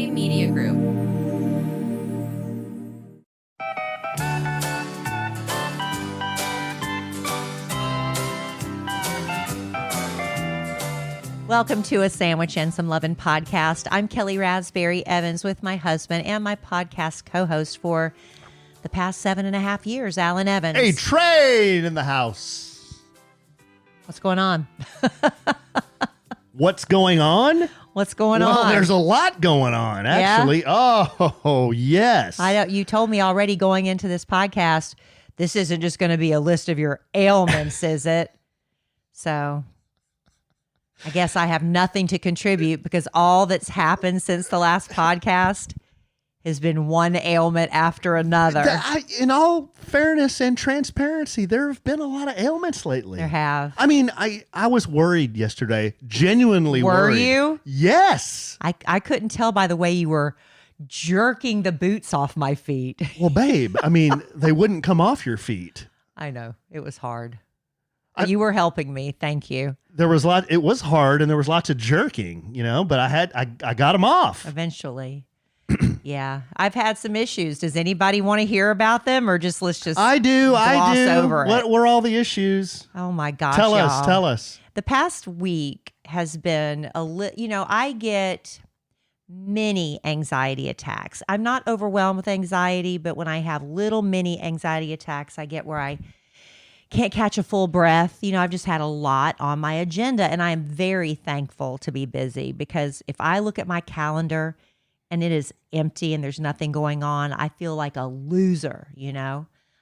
lisp-free media group. Welcome to A Sandwich and Some Lovin' podcast. I'm Kellie Raspberry Evans with my husband and my podcast co-host for the past 7.5 years, Alan Evans. A train in the house. What's going on? What's going on? What's going Well, on? there's a lot going on, actually. Yeah? Oh, yes. I know you told me already going into this podcast, this isn't just going to be a list of your ailments, is it? So I guess I have nothing to contribute because all that's happened since the last podcast has been one ailment after another. In all fairness and transparency, there have been a lot of ailments lately. There have. I mean, I was worried yesterday, genuinely worried. Were you? Yes. I couldn't tell by the way you were jerking the boots off my feet. Well, babe, I mean, they wouldn't come off your feet. I know. It was hard. But you were helping me. Thank you. There was it was hard and there was lots of jerking, but I got them off. Eventually. Yeah. I've had some issues. Does anybody want to hear about them or let's just I do. over it? What were all the issues? Oh my gosh. Tell y'all. us. The past week has been I get many anxiety attacks. I'm not overwhelmed with anxiety, but when I have little mini anxiety attacks, I get where I can't catch a full breath. I've just had a lot on my agenda, and I am very thankful to be busy because if I look at my calendar and it is empty and there's nothing going on, I feel like a loser,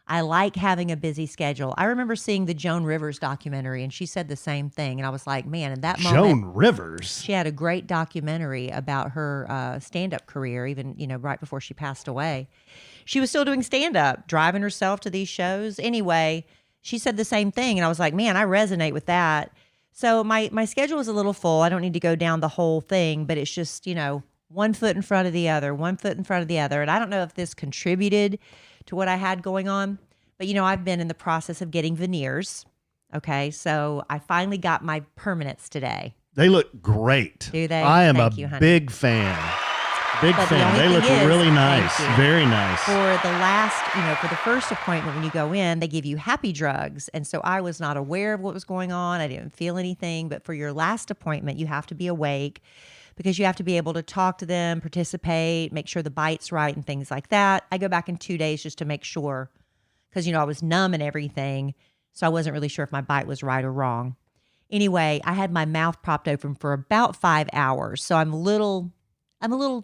I like having a busy schedule. I remember seeing the Joan Rivers documentary, and she said the same thing. And I was like, man, in that moment. Joan Rivers? She had a great documentary about her stand-up career, even, right before she passed away. She was still doing stand-up, driving herself to these shows. Anyway, she said the same thing. And I was like, man, I resonate with that. So my schedule is a little full. I don't need to go down the whole thing, but it's just, one foot in front of the other, one foot in front of the other. And I don't know if this contributed to what I had going on, but I've been in the process of getting veneers. Okay. So I finally got my permanents today. They look great. Do they? I am Thank you, honey. big fan. Big But the fan. only They thing look is, really nice. thank you. Very nice. For the last, for the first appointment, when you go in, they give you happy drugs. And so I was not aware of what was going on. I didn't feel anything. But for your last appointment, you have to be awake because you have to be able to talk to them, participate, make sure the bite's right and things like that. I go back in 2 days just to make sure because, I was numb and everything. So I wasn't really sure if my bite was right or wrong. Anyway, I had my mouth propped open for about 5 hours. So I'm a little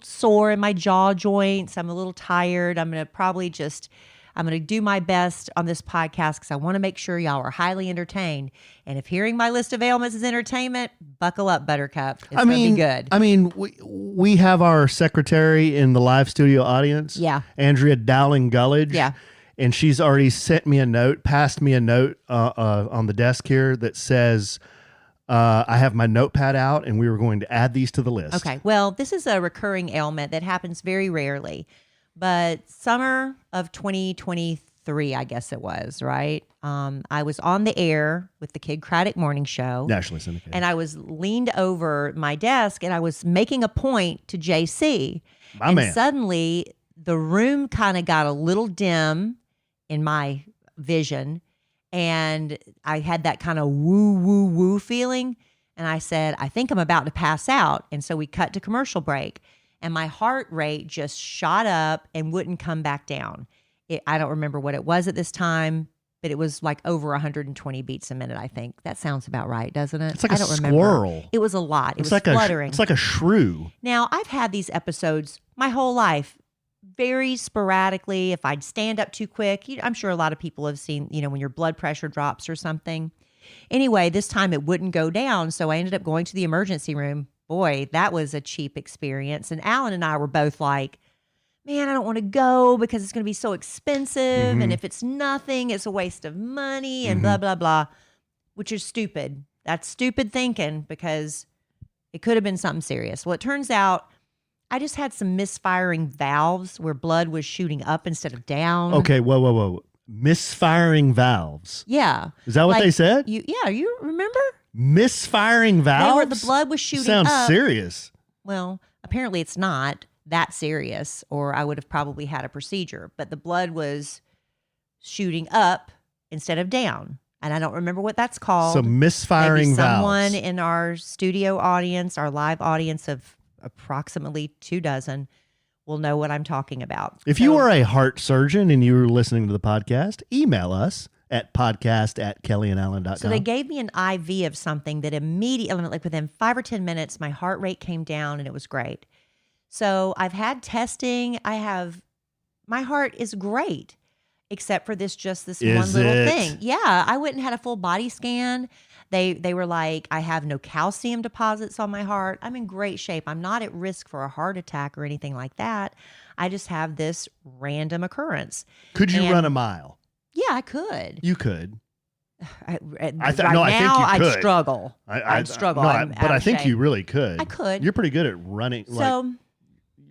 sore in my jaw joints. I'm a little tired. I'm going to do my best on this podcast because I want to make sure y'all are highly entertained. And if hearing my list of ailments is entertainment, buckle up, Buttercup. It's going to be good. I mean, we have our secretary in the live studio audience. Yeah. Andrea Dowling-Gullidge. Yeah. And she's already passed me a note on the desk here that says, I have my notepad out and we were going to add these to the list. Okay. Well, this is a recurring ailment that happens very rarely, but summer of 2023, I guess it was, right? I was on the air with the Kid Craddock Morning Show. Nationally syndicated. And I was leaned over my desk and I was making a point to JC. My man. Suddenly the room kind of got a little dim in my vision. And I had that kind of woo, woo, woo feeling. And I said, I think I'm about to pass out. And so we cut to commercial break. And my heart rate just shot up and wouldn't come back down. I don't remember what it was at this time, but it was like over 120 beats a minute, I think. That sounds about right, doesn't it? It's like I a don't squirrel. remember. It was a lot. It was like fluttering. It's like a shrew. Now, I've had these episodes my whole life. Very sporadically, if I'd stand up too quick, I'm sure a lot of people have seen, when your blood pressure drops or something. Anyway, this time it wouldn't go down. So I ended up going to the emergency room. Boy, that was a cheap experience. And Alan and I were both like, man, I don't want to go because it's going to be so expensive. Mm-hmm. And if it's nothing, it's a waste of money and blah, blah, blah, which is stupid. That's stupid thinking because it could have been something serious. Well, it turns out I just had some misfiring valves where blood was shooting up instead of down. Okay, whoa. Misfiring valves. Yeah. Is that what they said? You remember? Misfiring valves? The blood was shooting Sounds up. serious. Well, apparently it's not. that serious, or I would have probably had a procedure. But the blood was shooting up instead of down. And I don't remember what that's called. So misfiring Maybe valves. someone in our studio audience, our live audience of approximately 24, will know what I'm talking about. If you are a heart surgeon and you were listening to the podcast, email us at podcast@kellyandalan.com. So they gave me an IV of something that immediately, like within 5 or 10 minutes, my heart rate came down and it was great. So I've had testing. My heart is great, except for this one little thing. Yeah, I went and had a full body scan. They were like, I have no calcium deposits on my heart. I'm in great shape. I'm not at risk for a heart attack or anything like that. I just have this random occurrence. Could you run a mile? Yeah, I could. You could. I think you I'd could. struggle. I'd struggle. But I think you really could. I could. You're pretty good at running. So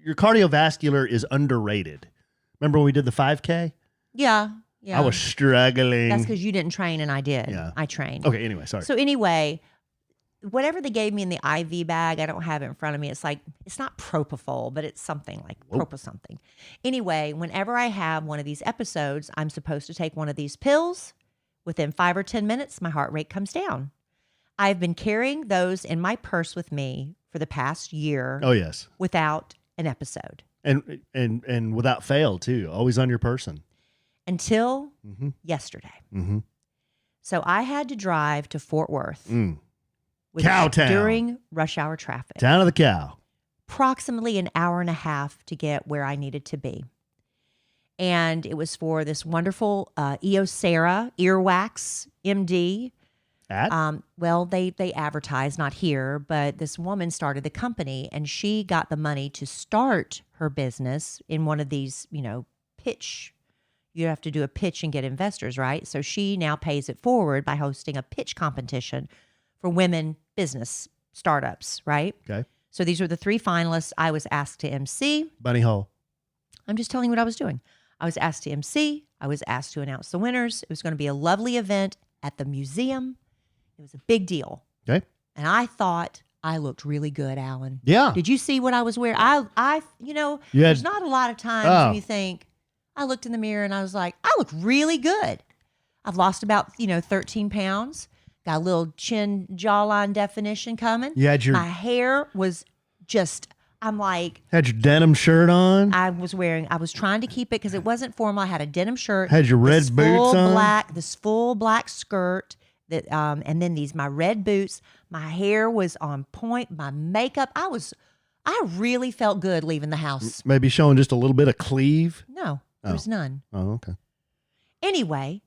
your cardiovascular is underrated. Remember when we did the 5K? Yeah. I was struggling. That's because you didn't train and I did. Yeah. I trained. Okay, anyway, sorry. So anyway, whatever they gave me in the IV bag, I don't have it in front of me. It's like, it's not propofol, but it's something like propo something. Anyway, whenever I have one of these episodes, I'm supposed to take one of these pills. Within 5 or 10 minutes, my heart rate comes down. I've been carrying those in my purse with me for the past year. Oh, yes. Without an episode. And without fail, too. Always on your person. Until yesterday. Mm-hmm. So I had to drive to Fort Worth. Cowtown. During rush hour traffic. Town of the cow. Approximately an hour and a half to get where I needed to be. And it was for this wonderful Eosera Earwax MD. Well, they advertise, not here, but this woman started the company and she got the money to start her business in one of these, pitch. You have to do a pitch and get investors, right? So she now pays it forward by hosting a pitch competition for women business startups, right? Okay. So these were the 3 finalists. I was asked to MC. Bunny hole. I'm just telling you what I was doing. I was asked to MC. I was asked to announce the winners. It was going to be a lovely event at the museum. It was a big deal. Okay. And I thought I looked really good, Alan. Yeah. Did you see what I was wearing? There's not a lot of times when you think, I looked in the mirror and I was like, I look really good. I've lost about, 13 pounds. Got a little chin jawline definition coming. You had my hair was just, I'm like. Had your denim shirt on? I was trying to keep it because it wasn't formal. I had a denim shirt. Had your red boots on? This full black skirt. And then my red boots. My hair was on point. My makeup. I really felt good leaving the house. Maybe showing just a little bit of cleave? No. There was none. Oh, okay. Anyway,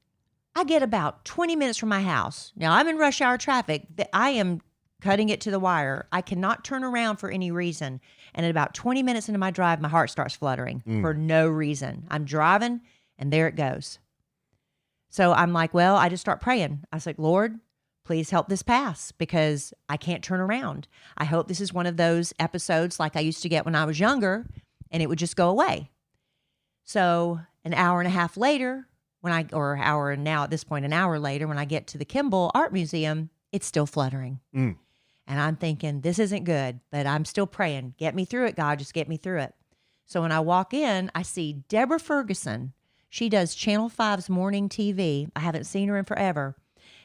I get about 20 minutes from my house. Now, I'm in rush hour traffic. I am cutting it to the wire. I cannot turn around for any reason. And at about 20 minutes into my drive, my heart starts fluttering for no reason. I'm driving, and there it goes. So I'm like, well, I just start praying. I was like, Lord, please help this pass because I can't turn around. I hope this is one of those episodes like I used to get when I was younger, and it would just go away. So an hour and a half later, an hour later, when I get to the Kimball Art Museum, it's still fluttering. And I'm thinking, this isn't good, but I'm still praying. Get me through it, God, just get me through it. So when I walk in, I see Deborah Ferguson. She does Channel 5's morning TV. I haven't seen her in forever.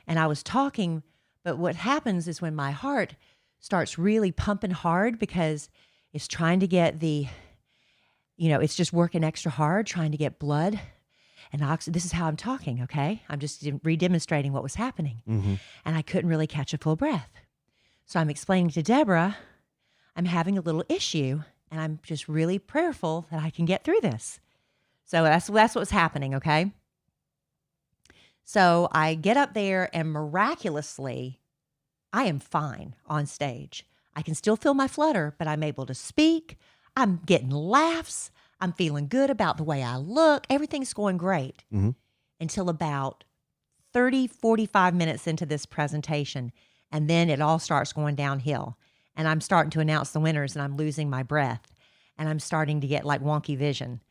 And I was talking, but what happens is when my heart starts really pumping hard because it's trying to get it's just working extra hard, trying to get blood and oxygen. This is how I'm talking, okay? I'm just re-demonstrating what was happening. And I couldn't really catch a full breath. So I'm explaining to Deborah, I'm having a little issue, and I'm just really prayerful that I can get through this. So that's what's happening, okay? So I get up there, and miraculously, I am fine on stage. I can still feel my flutter, but I'm able to speak. I'm getting laughs. I'm feeling good about the way I look. Everything's going great until about 30, 45 minutes into this presentation. And then it all starts going downhill. And I'm starting to announce the winners and I'm losing my breath. And I'm starting to get like wonky vision.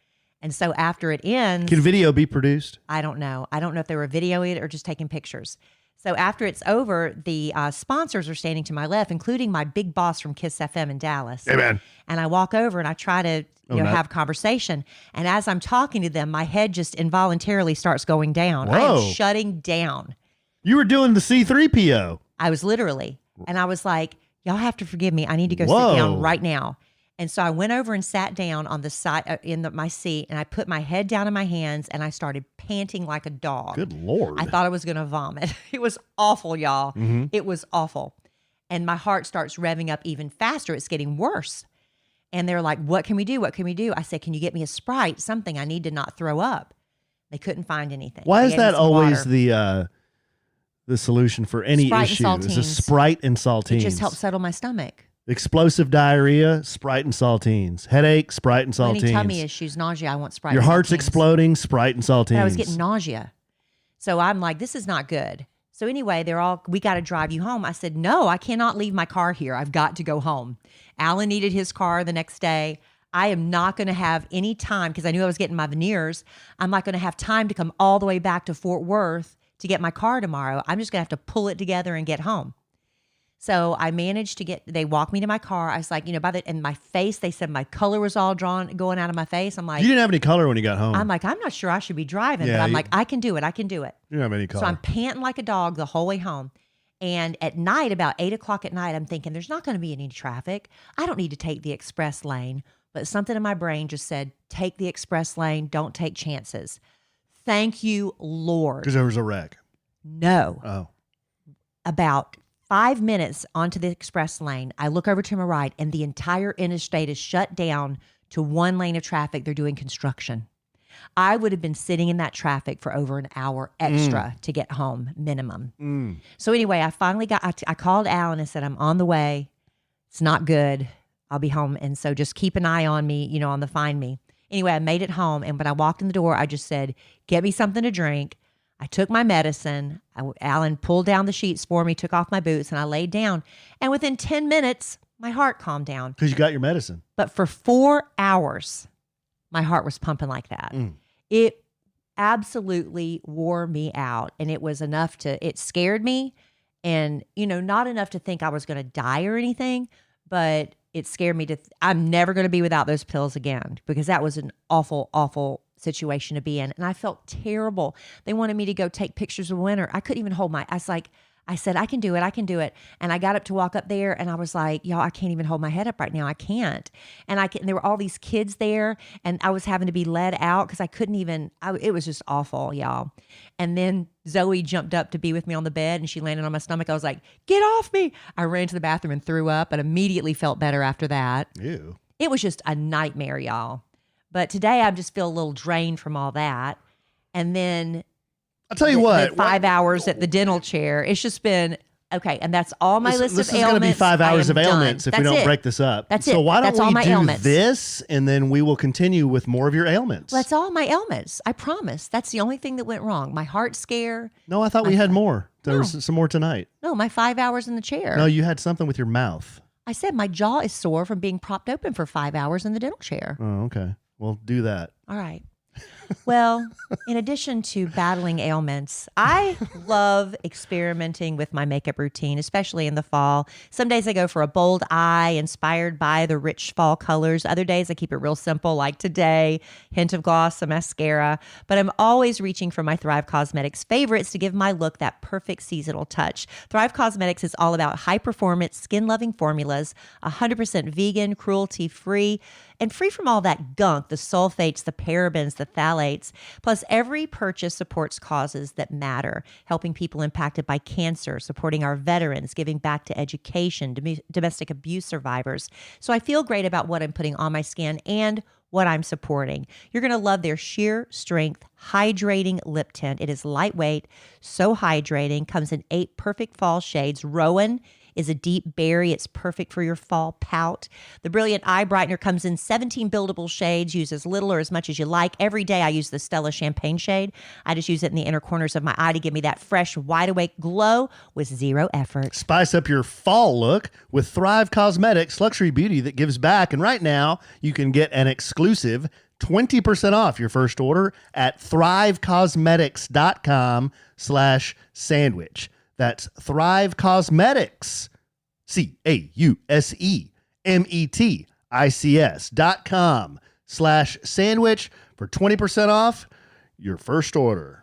And so after it ends. Can video be produced? I don't know. I don't know if they were videoing it or just taking pictures. So after it's over, the sponsors are standing to my left, including my big boss from Kiss FM in Dallas. Hey, man. And I walk over and I try to have conversation. And as I'm talking to them, my head just involuntarily starts going down. I am shutting down. You were doing the C3PO. I was literally. And I was like, y'all have to forgive me. I need to go sit down right now. And so I went over and sat down on the side my seat, and I put my head down in my hands, and I started panting like a dog. Good Lord. I thought I was going to vomit. It was awful, y'all. Mm-hmm. It was awful. And my heart starts revving up even faster. It's getting worse. And they're like, what can we do? What can we do? I said, can you get me a Sprite, something I need to not throw up? They couldn't find anything. Why is that always the solution for any Sprite issue? and Is a Sprite and saltines. It just helps settle my stomach. Explosive diarrhea, Sprite and saltines. Headache, Sprite and saltines. Any tummy issues, nausea, I want Sprite Your and heart's saltines. exploding, Sprite and saltines. But I was getting nausea. So I'm like, this is not good. So anyway, we got to drive you home. I said, no, I cannot leave my car here. I've got to go home. Alan needed his car the next day. I am not going to have any time because I knew I was getting my veneers. I'm not going to have time to come all the way back to Fort Worth to get my car tomorrow. I'm just going to have to pull it together and get home. So I managed to they walked me to my car. I was like, and my face, they said my color was all going out of my face. I'm like, you didn't have any color when you got home. I'm like, I'm not sure I should be driving, but I'm like, I can do it. I can do it. You don't have any color. So I'm panting like a dog the whole way home. And at night, about 8 o'clock at night, I'm thinking there's not going to be any traffic. I don't need to take the express lane. But something in my brain just said, take the express lane. Don't take chances. Thank you, Lord. Because there was a wreck. No. Oh. About 5 minutes onto the express lane, I look over to my right, and the entire interstate is shut down to one lane of traffic. They're doing construction. I would have been sitting in that traffic for over an hour extra to get home, minimum. So anyway, I finally I called Alan and said, I'm on the way. It's not good. I'll be home. And so just keep an eye on me, on the Find Me. Anyway, I made it home. And when I walked in the door, I just said, get me something to drink. I took my medicine. Alan pulled down the sheets for me, took off my boots, and I laid down. And within 10 minutes, my heart calmed down. Because you got your medicine. But for 4 hours, my heart was pumping like that. It absolutely wore me out. And it was enough it scared me. And, not enough to think I was going to die or anything, but it scared me I'm never going to be without those pills again, because that was an awful, awful situation to be in. And I felt terrible. They wanted me to go take pictures of winter. I couldn't even I said, I can do it. I can do it. And I got up to walk up there, and I was like, y'all, I can't even hold my head up right now. I can't. And there were all these kids there, and I was having to be led out because I couldn't even, it was just awful, y'all. And then Zoe jumped up to be with me on the bed, and she landed on my stomach. I was like, get off me. I ran to the bathroom and threw up, and immediately felt better after that. Ew. It was just a nightmare, y'all. But today I just feel a little drained from all that. And then I'll tell you what. 5 hours at the dental chair. It's just been, okay, and that's all my list of ailments. This is going to be 5 hours of ailments if we don't break this up. That's it. So why That's don't all we my do ailments. this, and then we will continue with more of your ailments. That's all my ailments. I promise. That's the only thing that went wrong. My heart scare. No, I thought we had more. There was some more tonight. No, my 5 hours in the chair. No, you had something with your mouth. I said my jaw is sore from being propped open for 5 hours in the dental chair. Oh, okay. Well, do that. All right. Well, in addition to battling ailments, I love experimenting with my makeup routine, especially in the fall. Some days I go for a bold eye inspired by the rich fall colors. Other days I keep it real simple, like today, hint of gloss, some mascara. But I'm always reaching for my Thrive Cosmetics favorites to give my look that perfect seasonal touch. Thrive Cosmetics is all about high-performance, skin-loving formulas, 100% vegan, cruelty-free, and free from all that gunk, the sulfates, the parabens, the phthalates. Plus, every purchase supports causes that matter, helping people impacted by cancer, supporting our veterans, giving back to education, domestic abuse survivors. So I feel great about what I'm putting on my skin and what I'm supporting. You're going to love their sheer strength, hydrating lip tint. It is lightweight, so hydrating, comes in 8 perfect fall shades. Rowan is a deep berry. It's perfect for your fall pout. The Brilliant Eye Brightener comes in 17 buildable shades. Use as little or as much as you like. Every day I use the Stella Champagne shade. I just use it in the inner corners of my eye to give me that fresh, wide-awake glow with zero effort. Spice up your fall look with Thrive Cosmetics, luxury beauty that gives back. And right now, you can get an exclusive 20% off your first order at thrivecosmetics.com/sandwich. That's Thrive Cosmetics, CAUSEMETICS.com/sandwich for 20% off your first order.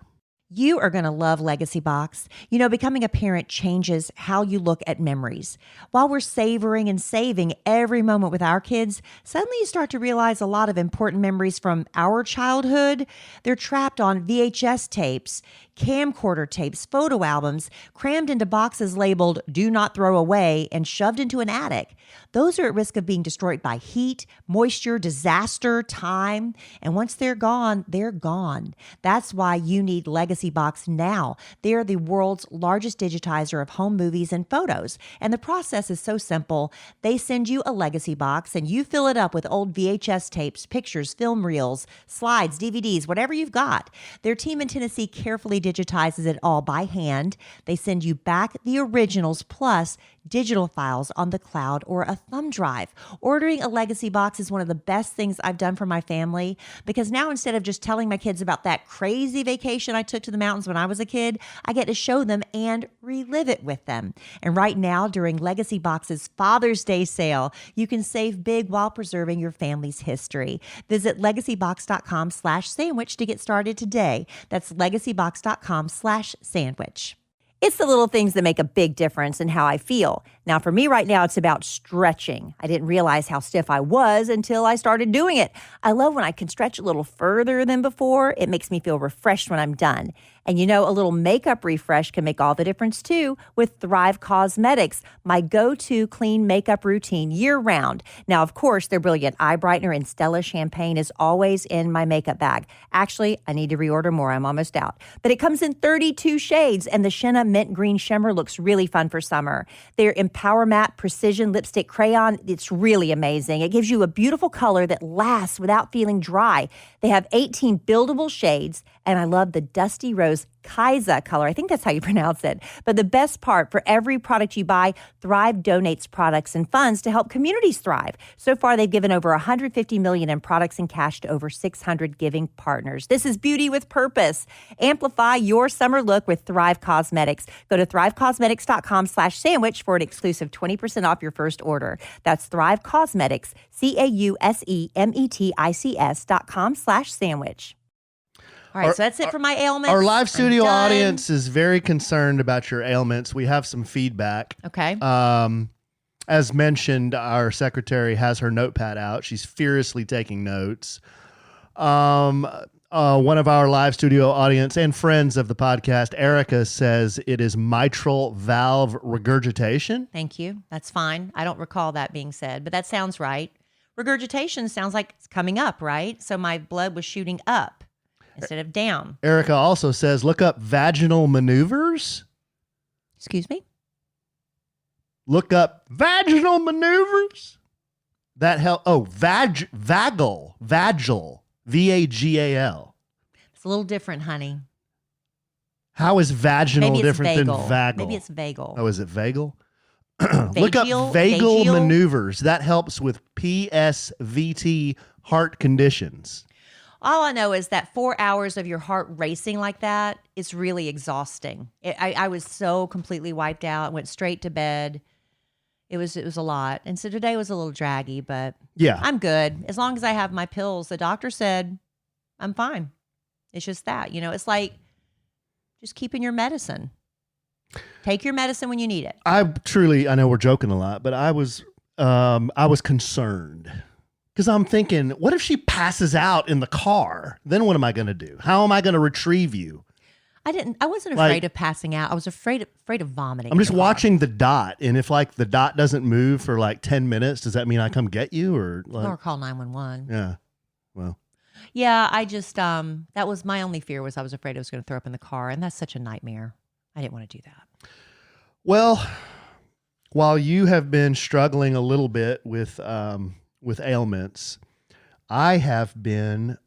You are going to love Legacy Box. You know, becoming a parent changes how you look at memories. While we're savoring and saving every moment with our kids, suddenly you start to realize a lot of important memories from our childhood. They're trapped on VHS tapes, camcorder tapes, photo albums, crammed into boxes labeled "Do Not Throw Away" and shoved into an attic. Those are at risk of being destroyed by heat, moisture, disaster, time. And once they're gone, they're gone. That's why you need Legacy Box now. They're the world's largest digitizer of home movies and photos. And the process is so simple. They send you a Legacy Box and you fill it up with old VHS tapes, pictures, film reels, slides, DVDs, whatever you've got. Their team in Tennessee carefully digitizes it all by hand. They send you back the originals plus digital files on the cloud or a thumb drive. Ordering a Legacy Box is one of the best things I've done for my family, because now instead of just telling my kids about that crazy vacation I took to the mountains when I was a kid, I get to show them and relive it with them. And right now, during Legacy Box's Father's Day sale, you can save big while preserving your family's history. Visit legacybox.com/sandwich to get started today. That's legacybox.com/sandwich. It's the little things that make a big difference in how I feel. Now, for me right now, it's about stretching. I didn't realize how stiff I was until I started doing it. I love when I can stretch a little further than before. It makes me feel refreshed when I'm done. And you know, a little makeup refresh can make all the difference too with Thrive Cosmetics, my go-to clean makeup routine year-round. Now, of course, their brilliant eye brightener and Stella champagne is always in my makeup bag. Actually, I need to reorder more. I'm almost out. But it comes in 32 shades, and the Shenna Mint Green Shimmer looks really fun for summer. Their Empower Matte Precision Lipstick Crayon, it's really amazing. It gives you a beautiful color that lasts without feeling dry. They have 18 buildable shades, and I love the Dusty Rose Kaisa color. I think that's how you pronounce it. But the best part, for every product you buy, Thrive donates products and funds to help communities thrive. So far, they've given over $150 million in products and cash to over 600 giving partners. This is beauty with purpose. Amplify your summer look with Thrive Cosmetics. Go to thrivecosmetics.com/sandwich for an exclusive 20% off your first order. That's Thrive Cosmetics, CAUSEMETICS.com/sandwich. All right, so that's it for my ailments. Our live studio audience is very concerned about your ailments. We have some feedback. Okay. As mentioned, our secretary has her notepad out. She's furiously taking notes. One of our live studio audience and friends of the podcast, Erica, says it is mitral valve regurgitation. Thank you. That's fine. I don't recall that being said, but that sounds right. Regurgitation sounds like it's coming up, right? So my blood was shooting up instead of down. Erica also says, look up vaginal maneuvers. Excuse me? Look up vaginal maneuvers. That help. Oh, Vagal. VAGAL. It's a little different, honey. How is vaginal different than vagal? Maybe it's vagal. Oh, is it vagal? Look up vagal maneuvers. That helps with PSVT heart conditions. All I know is that 4 hours of your heart racing like that is really exhausting. I was so completely wiped out. Went straight to bed. It was a lot. And so today was a little draggy, but yeah, I'm good. As long as I have my pills, the doctor said I'm fine. It's just that, it's like just keeping your medicine. Take your medicine when you need it. I know we're joking a lot, but I was concerned because I'm thinking, what if she passes out in the car? Then what am I going to do? How am I going to retrieve you? I wasn't afraid of passing out. I was afraid of vomiting. I'm just watching the dot, and if the dot doesn't move for 10 minutes, does that mean I come get you or call 911? Yeah. Well. Yeah, I just that was my only fear, was I was afraid I was going to throw up in the car, and that's such a nightmare. I didn't want to do that. Well, while you have been struggling a little bit with ailments, I have been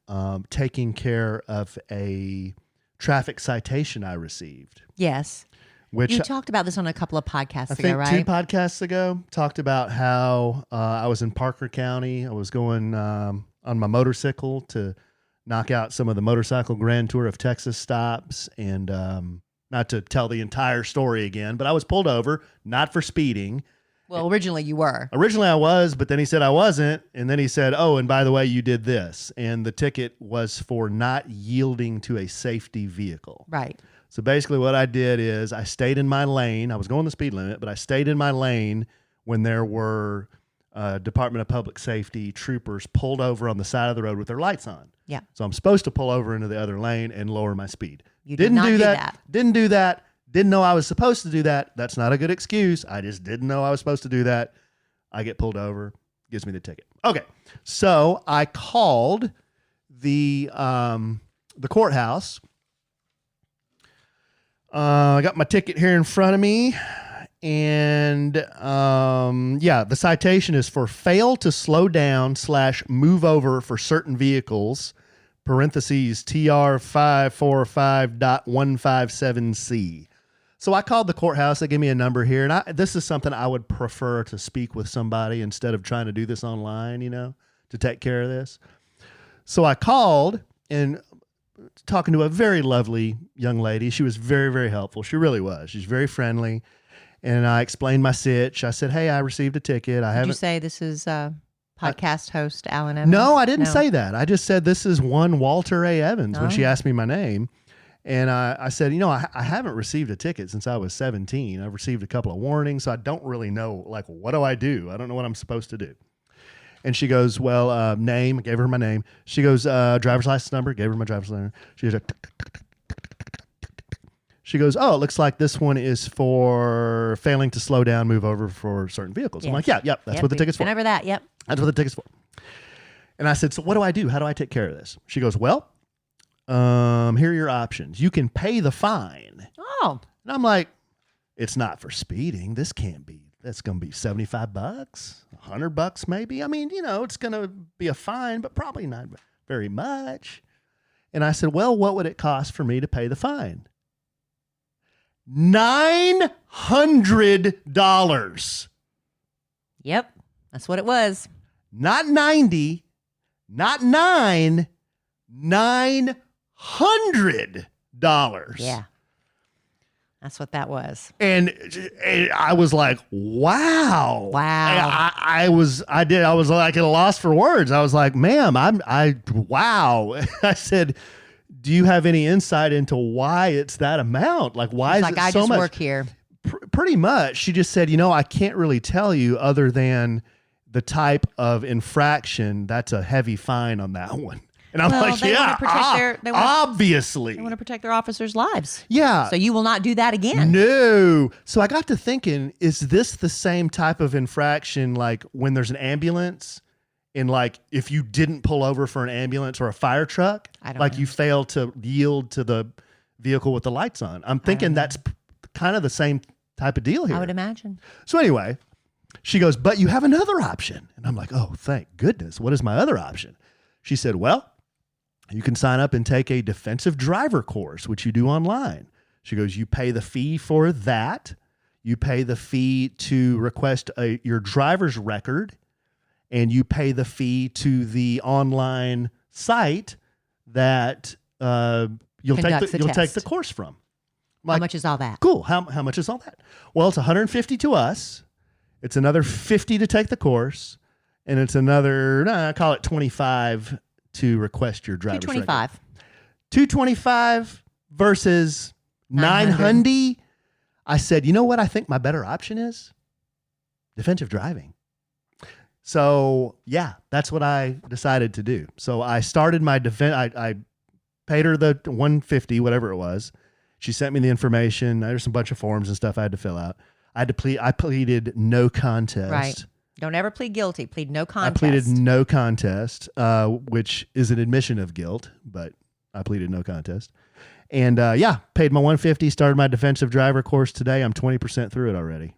taking care of a traffic citation I received. Yes. Which you talked about this on a couple of podcasts ago, right? I think 2 podcasts ago, talked about how I was in Parker County. I was going on my motorcycle to knock out some of the motorcycle Grand Tour of Texas stops. And Not to tell the entire story again, but I was pulled over, not for speeding. Well, originally you were. Originally I was, but then he said I wasn't. And then he said, oh, and by the way, you did this. And the ticket was for not yielding to a safety vehicle. Right. So basically what I did is I stayed in my lane. I was going the speed limit, but I stayed in my lane when there were Department of Public Safety troopers pulled over on the side of the road with their lights on. Yeah. So I'm supposed to pull over into the other lane and lower my speed. You did not do that. Didn't do that. Didn't know I was supposed to do that. That's not a good excuse. I just didn't know I was supposed to do that. I get pulled over, gives me the ticket. Okay. So I called the courthouse. I got my ticket here in front of me. And the citation is for fail to slow down / move over for certain vehicles, parentheses TR 545.157C. So I called the courthouse. They gave me a number here. And this is something I would prefer to speak with somebody instead of trying to do this online, to take care of this. So I called and talking to a very lovely young lady. She was very, very helpful. She really was. She's very friendly. And I explained my sitch. I said, hey, I received a ticket. Did you say this is podcast host Alan Evans? No, I didn't say that. I just said this is one Walter A. Evans when she asked me my name. And I said, I haven't received a ticket since I was 17. I've received a couple of warnings, so I don't really know, what do I do? I don't know what I'm supposed to do. And she goes, well, name. I gave her my name. She goes, driver's license number. Gave her my driver's license number. She goes, oh, it looks like this one is for failing to slow down, move over for certain vehicles. Yes. I'm like, yep, that's what the ticket's for. Whenever that, yep. That's what the ticket's for. And I said, so what do I do? How do I take care of this? She goes, well, here are your options. You can pay the fine. Oh. And I'm like, it's not for speeding. This can't be. That's going to be $75, $100 maybe. I mean, it's going to be a fine, but probably not very much. And I said, well, what would it cost for me to pay the fine? $900. Yep, that's what it was. Not 90, not $900. Yeah, that's what that was. And I was like, wow. I was like at a loss for words. I was like, ma'am, wow. I said, do you have any insight into why it's that amount? Like, why is it so much? I just work here. Pretty much. She just said, I can't really tell you other than the type of infraction. That's a heavy fine on that one. And I'm like, yeah, obviously. They want to protect their officers' lives. Yeah. So you will not do that again. No. So I got to thinking, is this the same type of infraction like when there's an ambulance? And if you didn't pull over for an ambulance or a fire truck, you failed to yield to the vehicle with the lights on. I'm thinking that's kind of the same type of deal here. I would imagine. So anyway, she goes, but you have another option. And I'm like, oh, thank goodness. What is my other option? She said, well, you can sign up and take a defensive driver course, which you do online. She goes, you pay the fee for that. You pay the fee to request your driver's record. And you pay the fee to the online site that you'll take the course from. How much is all that? Cool. How much is all that? Well, it's $150 to us. It's another $50 to take the course, and it's another I call it $25 to request your driver's record. $225 versus $900. I said, you know what? I think my better option is defensive driving. So, yeah, that's what I decided to do. So I started my defense. I paid her the $150, whatever it was. She sent me the information. There's a bunch of forms and stuff I had to fill out. I pleaded no contest. Right. Don't ever plead guilty. Plead no contest. I pleaded no contest, which is an admission of guilt, but I pleaded no contest. And, paid my $150, started my defensive driver course today. I'm 20% through it already.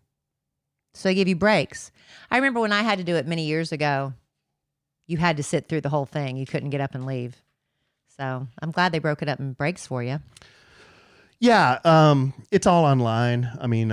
So they give you breaks. I remember when I had to do it many years ago, you had to sit through the whole thing. You couldn't get up and leave. So I'm glad they broke it up in breaks for you. Yeah, it's all online. I mean...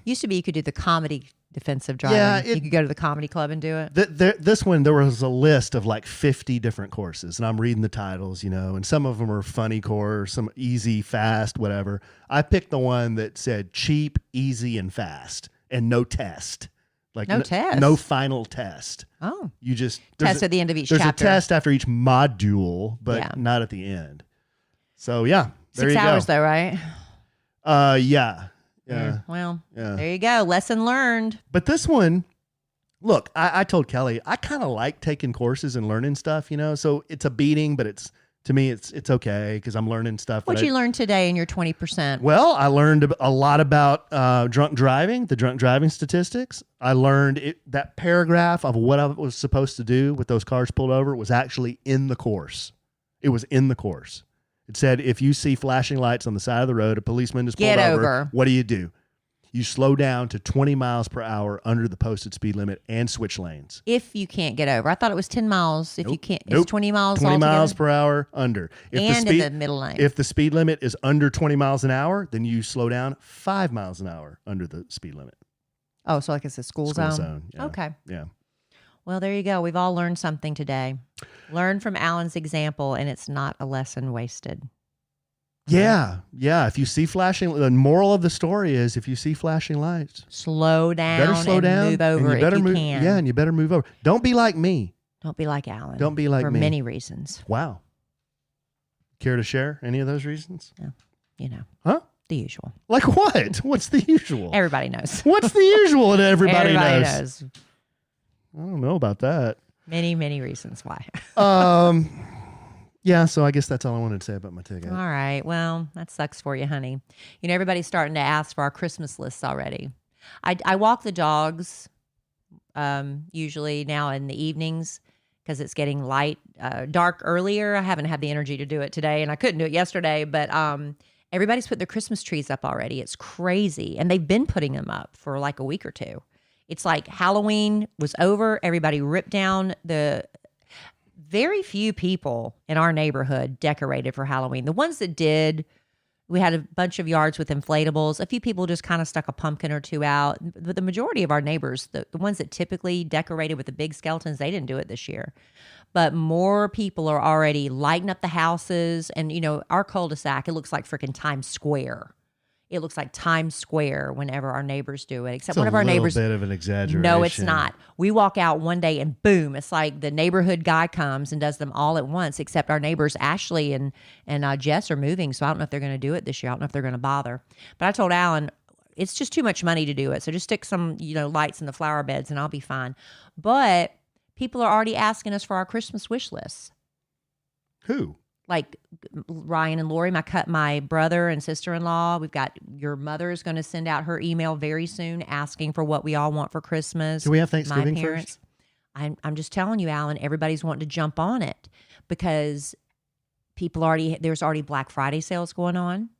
used to be you could do the comedy defensive driving. Yeah, You could go to the comedy club and do it. This one, there was a list of like 50 different courses, and I'm reading the titles, and some of them are funny course, some easy, fast, whatever. I picked the one that said cheap, easy, and fast, and no test. Like no test? No final test. Oh. You just... Test at the end of each chapter. chapter. There's a test after each module, but not at the end. So, yeah, there 6 you go. 6 hours, though, right? Yeah. Well, there you go. Lesson learned. But this one, look, I told Kelly, I kind of like taking courses and learning stuff, so it's a beating, but to me, it's okay because I'm learning stuff. What'd you learn today in your 20%? Well, I learned a lot about drunk driving, the drunk driving statistics. I learned that paragraph of what I was supposed to do with those cars pulled over was actually in the course. It was in the course. It said, if you see flashing lights on the side of the road, a policeman is pulled over. What do? You slow down to 20 miles per hour under the posted speed limit and switch lanes. If you can't get over. I thought it was 10 miles. If you can't, Nope. it's 20 miles 20 altogether? miles per hour under. In the middle lane. If the speed limit is under 20 miles an hour, then you slow down 5 miles an hour under the speed limit. Oh, so like it's a school zone? Yeah. Okay. Yeah. Well, there you go. We've all learned something today. Learn from Alan's example, and it's not a lesson wasted. Yeah. If you see flashing, the moral of the story is if you see flashing lights, slow down. Better slow down. Move over if you can. Yeah, and you better move over. Don't be like me. Don't be like Alan. Don't be like me. For me. many reasons. Wow. Care to share any of those reasons? No. Huh? The usual. Like what? What's the usual? Everybody knows. What's the usual that everybody knows? I don't know about that. Many, many reasons why. Yeah, so I guess that's all I wanted to say about my ticket. All right. Well, that sucks for you, honey. Everybody's starting to ask for our Christmas lists already. I walk the dogs usually now in the evenings because it's getting dark earlier. I haven't had the energy to do it today, and I couldn't do it yesterday, but everybody's put their Christmas trees up already. It's crazy, and they've been putting them up for like a week or two. It's like Halloween was over. Everybody ripped down very few people in our neighborhood decorated for Halloween. The ones that did, we had a bunch of yards with inflatables. A few people just kind of stuck a pumpkin or two out. But the majority of our neighbors, the ones that typically decorated with the big skeletons, they didn't do it this year. But more people are already lighting up the houses. And, our cul-de-sac, it looks like freaking Times Square. It looks like Times Square whenever our neighbors do it. Except one of our neighbors. It's a little bit of an exaggeration. No, it's not. We walk out one day and boom, it's like the neighborhood guy comes and does them all at once. Except our neighbors Ashley and Jess are moving, so I don't know if they're going to do it this year. I don't know if they're going to bother. But I told Alan, it's just too much money to do it. So just stick some lights in the flower beds and I'll be fine. But people are already asking us for our Christmas wish lists. Who? Like Ryan and Lori, my brother and sister-in-law. We've got your mother is going to send out her email very soon asking for what we all want for Christmas. Do we have Thanksgiving my parents, first? I'm just telling you, Alan, everybody's wanting to jump on it because there's already Black Friday sales going on.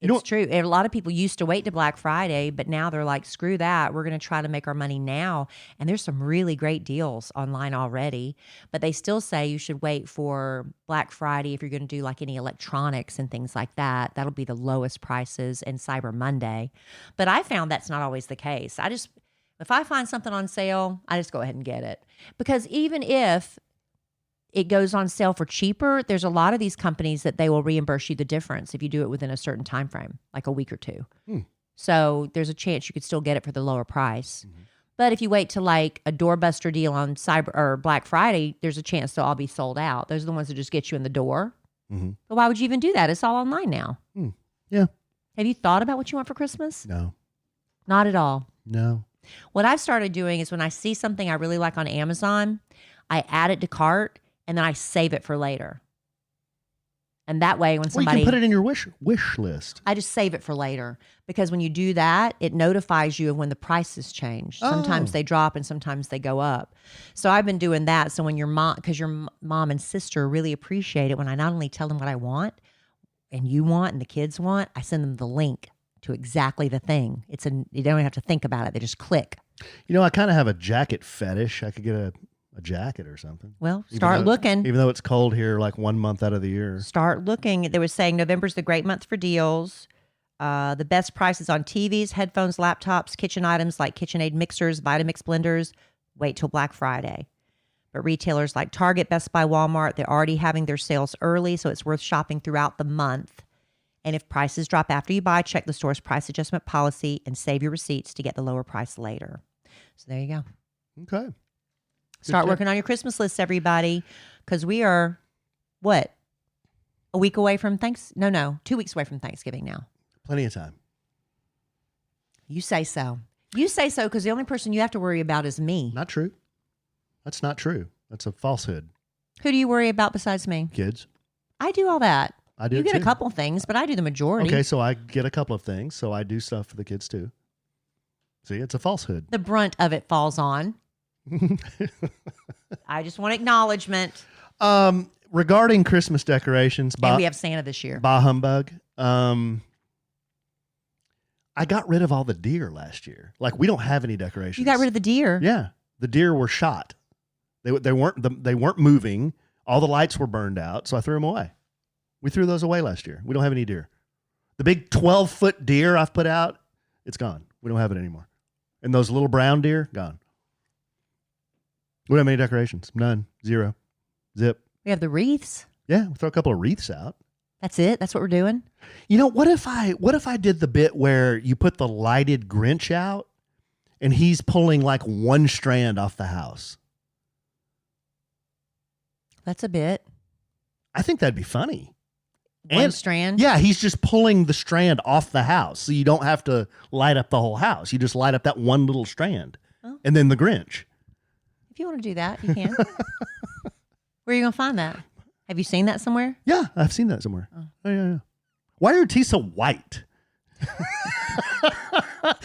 It's true. A lot of people used to wait to Black Friday, but now they're like, screw that. We're going to try to make our money now. And there's some really great deals online already, but they still say you should wait for Black Friday if you're going to do like any electronics and things like that. That'll be the lowest prices, and Cyber Monday. But I found that's not always the case. If I find something on sale, I just go ahead and get it. Because even if it goes on sale for cheaper, there's a lot of these companies that they will reimburse you the difference if you do it within a certain time frame, like a week or two. So there's a chance you could still get it for the lower price. Mm-hmm. But if you wait to like a doorbuster deal on Cyber or Black Friday, there's a chance they'll all be sold out. Those are the ones that just get you in the door. Mm-hmm. But why would you even do that? It's all online now. Yeah. Have you thought about what you want for Christmas? No. Not at all. No. What I've started doing is when I see something I really like on Amazon, I add it to cart and then I save it for later. And that way when somebody... you can put it in your wish list. I just save it for later. Because when you do that, it notifies you of when the prices change. Sometimes they drop and sometimes they go up. So I've been doing that. So when your mom and sister really appreciate it when I not only tell them what I want and you want and the kids want, I send them the link to exactly the thing. You don't have to think about it. They just click. I kind of have a jacket fetish. I could get a jacket or something. Well, start looking. Even though it's cold here like 1 month out of the year. Start looking. They were saying November's the great month for deals. The best prices on TVs, headphones, laptops, kitchen items like KitchenAid mixers, Vitamix blenders. Wait till Black Friday. But retailers like Target, Best Buy, Walmart, they're already having their sales early, so it's worth shopping throughout the month. And if prices drop after you buy, check the store's price adjustment policy and save your receipts to get the lower price later. So there you go. Okay. Start working on your Christmas lists, everybody, because we are, what, a week away from 2 weeks away from Thanksgiving now. Plenty of time. You say so. You say so because the only person you have to worry about is me. Not true. That's not true. That's a falsehood. Who do you worry about besides me? Kids. I do all that. I do You get too. a couple things, but I do the majority. Okay, so I get a couple of things. So I do stuff for the kids too. See, it's a falsehood. The brunt of it falls on. I just want acknowledgement. Regarding Christmas decorations, And we have Santa this year. bah humbug. I got rid of all the deer last year. Like, we don't have any decorations. You got rid of the deer. Yeah, the deer were shot. They weren't moving. All the lights were burned out, so I threw them away. We threw those away last year. We don't have any deer. The big 12-foot deer I've put out, it's gone. We don't have it anymore. And those little brown deer, gone. We don't have any decorations. None. Zero. Zip. We have the wreaths. Yeah, we'll throw a couple of wreaths out. That's it. That's what we're doing. You know, what if I did the bit where you put the lighted Grinch out and he's pulling like one strand off the house? That's a bit. I think that'd be funny. One strand. Yeah, he's just pulling the strand off the house. So you don't have to light up the whole house. You just light up that one little strand. Oh. And then the Grinch. If you want to do that, you can. Where are you going to find that? Have you seen that somewhere? Yeah, I've seen that somewhere. Oh, yeah. Why are your teeth so white?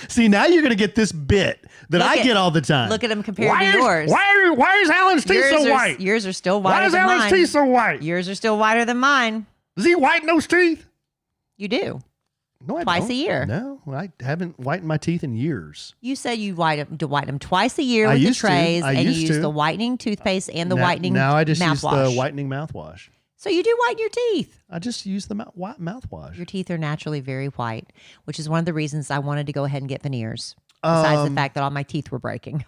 See, now you're going to get this bit that I get all the time. Look at them compared to yours. Why is Alan's teeth so white? Yours are still whiter Why is than Alan's mine. teeth so white? Yours are still whiter than mine. Does he whiten those teeth? You do. No, I Twice don't. a year. No, I haven't whitened my teeth in years. You said you whiten them twice a year I with the used to. trays, I and you used use to. the whitening toothpaste and the Now- whitening Now I just use mouthwash. the whitening mouthwash. So you do whiten your teeth. I just use the mouthwash. Your teeth are naturally very white, which is one of the reasons I wanted to go ahead and get veneers. Besides the fact that all my teeth were breaking.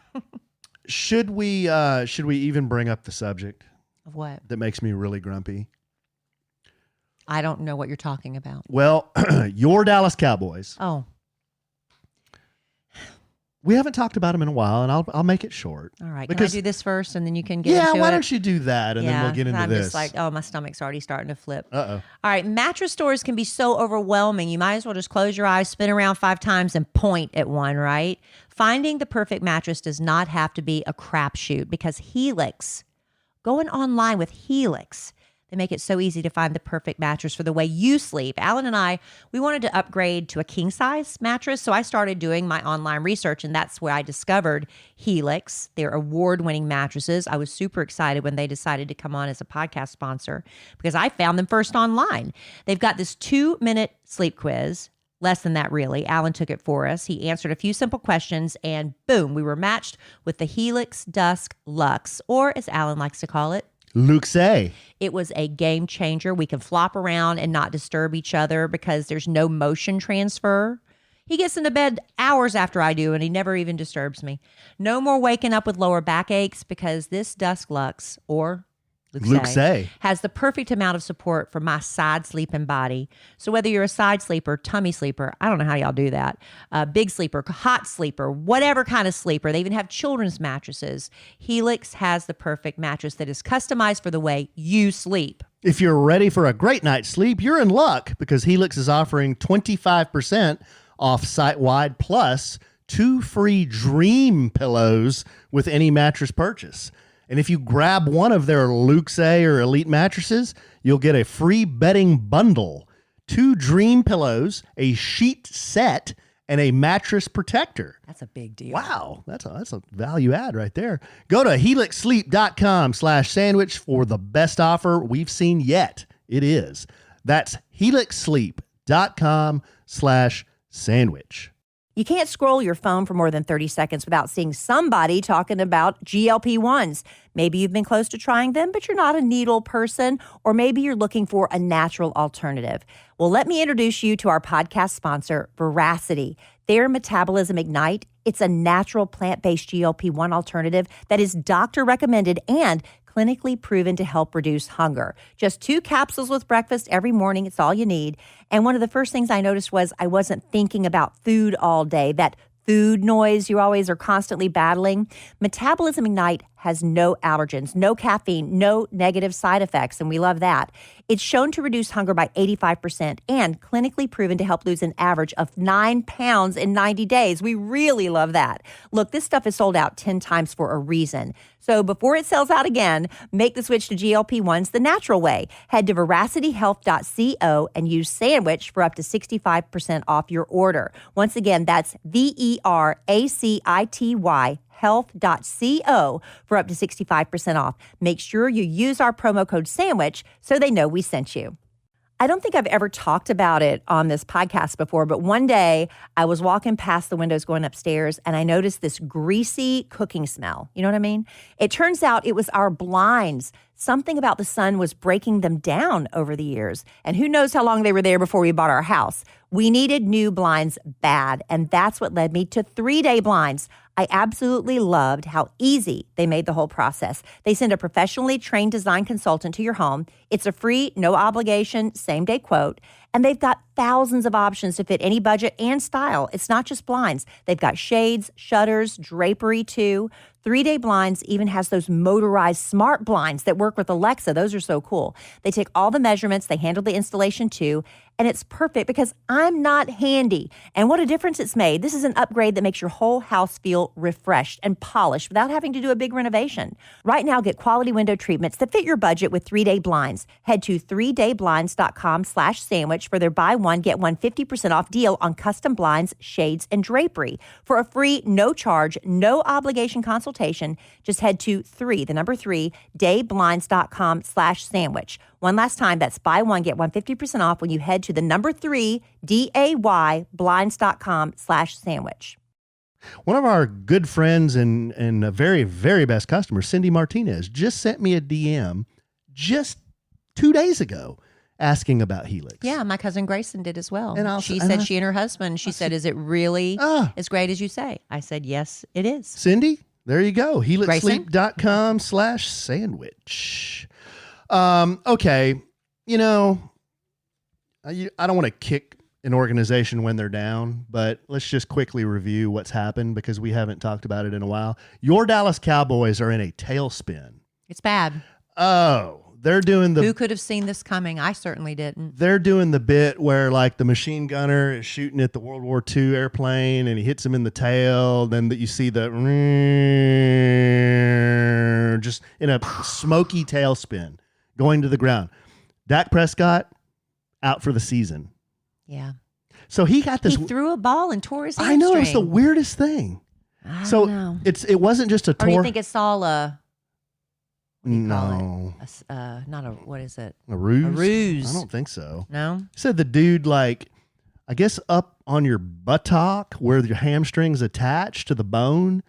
Should we even bring up the subject Of what? that makes me really grumpy? I don't know what you're talking about. Well, your Dallas Cowboys. Oh, We haven't talked about them in a while, and I'll make it short. all right. Because- Can I do this first, and then you can get Yeah, into it? why don't you do that, and then we'll get into I'm this. just like, oh, my stomach's already starting to flip. Uh-oh. All right, mattress stores can be so overwhelming. You might as well just close your eyes, spin around 5 times, and point at one, right? Finding the perfect mattress does not have to be a crapshoot because Helix, going online with Helix, they make it so easy to find the perfect mattress for the way you sleep. Alan and I, we wanted to upgrade to a king-size mattress, so I started doing my online research, and that's where I discovered Helix. They're award-winning mattresses. I was super excited when they decided to come on as a podcast sponsor because I found them first online. They've got this 2-minute sleep quiz. Less than that, really. Alan took it for us. He answered a few simple questions, and boom, we were matched with the Helix Dusk Luxe, or as Alan likes to call it, Luxe. it was a game changer. We can flop around and not disturb each other because there's no motion transfer. He gets into bed hours after I do, and he never even disturbs me. No more waking up with lower back aches because this Dusk Luxe, or Luxe. has the perfect amount of support for my side sleeping body. So whether you're a side sleeper, tummy sleeper, I don't know how y'all do that, big sleeper, hot sleeper, whatever kind of sleeper, they even have children's mattresses. Helix has the perfect mattress that is customized for the way you sleep. If you're ready for a great night's sleep, you're in luck because Helix is offering 25% off site-wide plus 2 free dream pillows with any mattress purchase. And if you grab one of their Luxe or Elite mattresses, you'll get a free bedding bundle, 2 dream pillows, a sheet set, and a mattress protector. That's a big deal. Wow, that's a value add right there. Go to helixsleep.com/sandwich for the best offer we've seen yet. It is. That's helixsleep.com/sandwich. You can't scroll your phone for more than 30 seconds without seeing somebody talking about GLP-1s. Maybe you've been close to trying them, but you're not a needle person, or maybe you're looking for a natural alternative. Well, let me introduce you to our podcast sponsor, Veracity. Their Metabolism Ignite, it's a natural plant-based GLP-1 alternative that is doctor recommended and clinically proven to help reduce hunger. Just 2 capsules with breakfast every morning. It's all you need. And one of the first things I noticed was I wasn't thinking about food all day, that food noise you always are constantly battling. Metabolism Ignite has no allergens, no caffeine, no negative side effects, and we love that. It's shown to reduce hunger by 85% and clinically proven to help lose an average of 9 pounds in 90 days. We really love that. Look, this stuff is sold out 10 times for a reason. So before it sells out again, make the switch to GLP-1s the natural way. Head to veracityhealth.co and use sandwich for up to 65% off your order. Once again, that's VERACITY health.co for up to 65% off. Make sure you use our promo code SANDWICH so they know we sent you. I don't think I've ever talked about it on this podcast before, but one day I was walking past the windows going upstairs and I noticed this greasy cooking smell. You know what I mean? It turns out it was our blinds. Something about the sun was breaking them down over the years. And who knows how long they were there before we bought our house. We needed new blinds bad, and that's what led me to 3-Day Blinds. I absolutely loved how easy they made the whole process. They send a professionally trained design consultant to your home. It's a free, no obligation, same-day quote. And they've got thousands of options to fit any budget and style. It's not just blinds. They've got shades, shutters, drapery too. 3-Day Blinds even has those motorized smart blinds that work with Alexa. Those are so cool. They take all the measurements. They handle the installation too. And it's perfect because I'm not handy. And what a difference it's made. This is an upgrade that makes your whole house feel refreshed and polished without having to do a big renovation. Right now, get quality window treatments that fit your budget with 3-Day Blinds. Head to 3dayblinds.com/sandwich for their buy one, get one 50% off deal on custom blinds, shades, and drapery. For a free, no charge, no obligation consultation, just head to dayblinds.com/sandwich. One last time, that's buy one, get one 50% off when you head to the 3dayblinds.com/sandwich. One of our good friends and a very, very best customer, Cindy Martinez, just sent me a DM just 2 days ago asking about Helix. Yeah, my cousin Grayson did as well. And she said she and her husband, she said, is it really as great as you say? I said, yes, it is. Cindy, there you go. HelixSleep.com/sandwich. Okay. You know, I don't want to kick an organization when they're down, but let's just quickly review what's happened because we haven't talked about it in a while. Your Dallas Cowboys are in a tailspin. It's bad. Oh, they're doing the... Who could have seen this coming? I certainly didn't. They're doing the bit where like the machine gunner is shooting at the World War II airplane and he hits him in the tail. Then you see the just in a smoky tailspin going to the ground. Dak Prescott out for the season. Yeah. So he got this. He threw a ball and tore his hamstring. I know, it's the weirdest thing. I don't know. It wasn't just a Or tour. do you think it's all a... No. Not a, what is it? A ruse? A ruse. I don't think so. No? He said the dude, like, I guess up on your buttock where your hamstring's attached to the bone,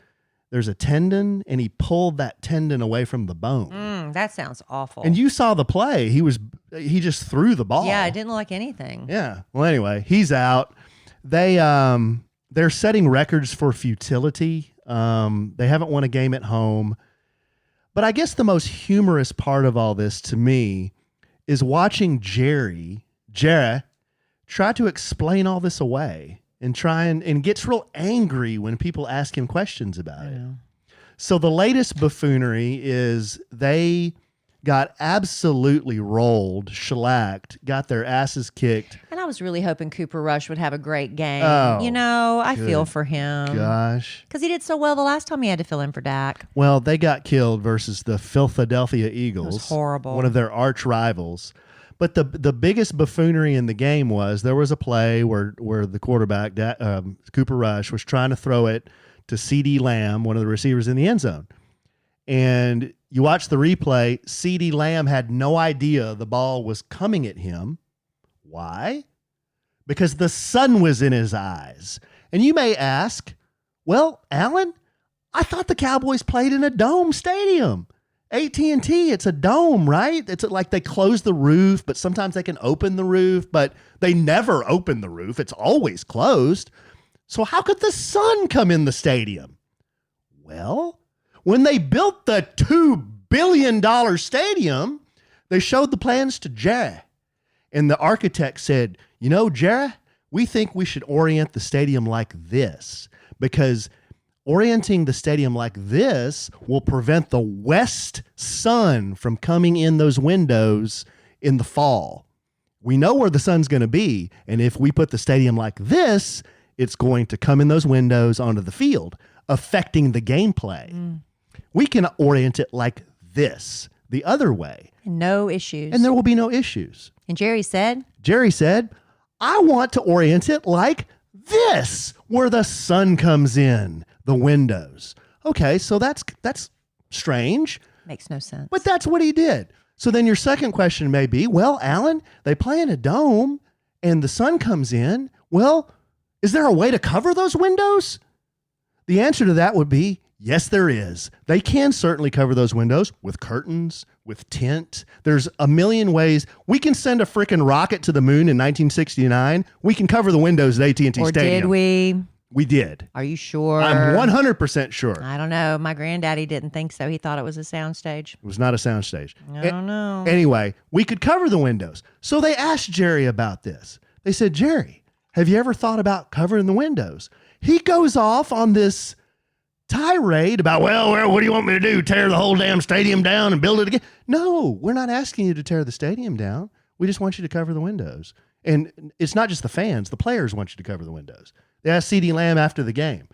there's a tendon, and he pulled that tendon away from the bone. That sounds awful. And you saw the play. He just threw the ball. Yeah, it didn't look like anything. Yeah. Well, anyway, he's out. They're setting records for futility. They haven't won a game at home. But I guess the most humorous part of all this to me is watching Jerry try to explain all this away and and gets real angry when people ask him questions about it. So the latest buffoonery is they got absolutely rolled, shellacked, got their asses kicked. And I was really hoping Cooper Rush would have a great game. Oh, I feel for him. Gosh. Because he did so well the last time he had to fill in for Dak. Well, they got killed versus the Philadelphia Eagles. It was horrible. One of their arch rivals. But the biggest buffoonery in the game was there was a play where the quarterback, Cooper Rush, was trying to throw it to CeeDee Lamb, one of the receivers in the end zone. And you watch the replay, CeeDee Lamb had no idea the ball was coming at him. Why? Because the sun was in his eyes. And you may ask, well, Alan, I thought the Cowboys played in a dome stadium. AT&T, it's a dome, right? It's like they close the roof, but sometimes they can open the roof, but they never open the roof. It's always closed. So how could the sun come in the stadium? Well, when they built the $2 billion stadium, they showed the plans to Jerry. And the architect said, you know, Jerry, we think we should orient the stadium like this, because orienting the stadium like this will prevent the west sun from coming in those windows in the fall. We know where the sun's going to be, and if we put the stadium like this, it's going to come in those windows onto the field, affecting the gameplay. We can orient it like this, the other way. No issues. And there will be no issues. And Jerry said, I want to orient it like this, where the sun comes in the windows. Okay, so that's strange. makes no sense. But that's what he did. So then your second question may be, well, Alan, they play in a dome and the sun comes in. Well, is there a way to cover those windows? The answer to that would be, yes, there is. They can certainly cover those windows with curtains, with tint. There's a million ways. We can send a freaking rocket to the moon in 1969. We can cover the windows at AT&T Stadium. Or did we? We did. Are you sure? I'm 100% sure. I don't know. My granddaddy didn't think so. He thought it was a soundstage. It was not a soundstage. I don't know. Anyway, we could cover the windows. So they asked Jerry about this. They said, Jerry, have you ever thought about covering the windows? He goes off on this tirade about, well, what do you want me to do? Tear the whole damn stadium down and build it again? No, we're not asking you to tear the stadium down. We just want you to cover the windows. And it's not just the fans. The players want you to cover the windows. They asked CeeDee Lamb after the game,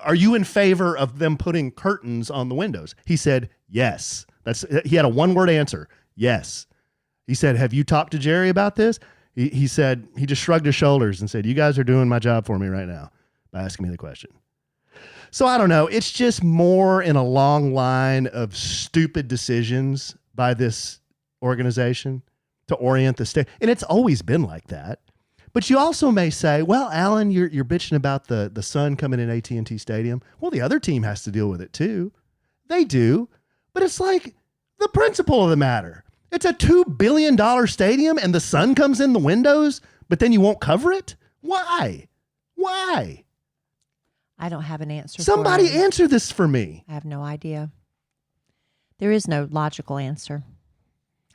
are you in favor of them putting curtains on the windows? He said, yes. He had a one-word answer, yes. He said, have you talked to Jerry about this? He said, he just shrugged his shoulders and said, you guys are doing my job for me right now by asking me the question. So I don't know. It's just more in a long line of stupid decisions by this organization to orient the state. And it's always been like that. But you also may say, well, Alan, you're bitching about the sun coming in AT&T Stadium. Well, the other team has to deal with it too. They do. But it's like the principle of the matter. It's a $2 billion stadium and the sun comes in the windows, but then you won't cover it? Why? Why? I don't have an answer. Somebody answer this for me. I have no idea. There is no logical answer.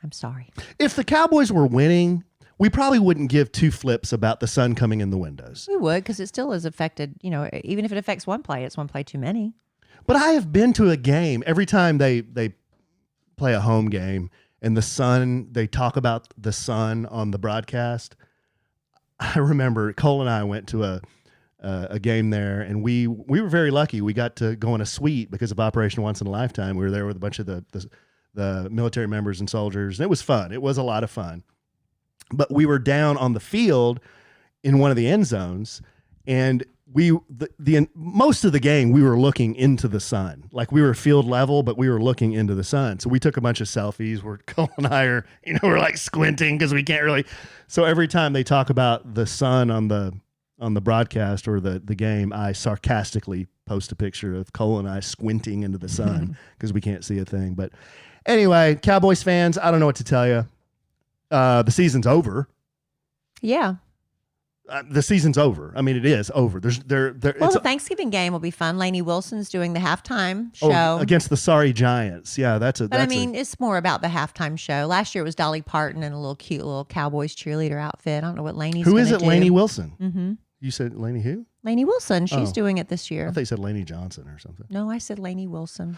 I'm sorry. If the Cowboys were winning, we probably wouldn't give two flips about the sun coming in the windows. We would, because it still is affected. You know, even if it affects one play, it's one play too many. But I have been to a game. Every time they play a home game and the sun, they talk about the sun on the broadcast. I remember Cole and I went to a game there, and we were very lucky. We got to go in a suite because of Operation Once in a Lifetime. We were there with a bunch of the military members and soldiers, and it was fun. It was a lot of fun. But we were down on the field in one of the end zones, and most of the game we were looking into the sun. Like we were field level, but we were looking into the sun. So we took a bunch of selfies where Cole and I are, we're like squinting because we can't really. So every time they talk about the sun on the broadcast or the game, I sarcastically post a picture of Cole and I squinting into the sun because we can't see a thing. But anyway, Cowboys fans, I don't know what to tell you. The season's over. Yeah. The season's over. I mean, it is over. The Thanksgiving game will be fun. Lainey Wilson's doing the halftime show against the sorry Giants. Yeah, it's more about the halftime show. Last year it was Dolly Parton and a cute little Cowboys cheerleader outfit. I don't know what Lainey's Who is it? do. Lainey Wilson. Mm-hmm. You said Lainey who? Lainey Wilson. She's doing it this year. I thought you said Lainey Johnson or something. No, I said Lainey Wilson.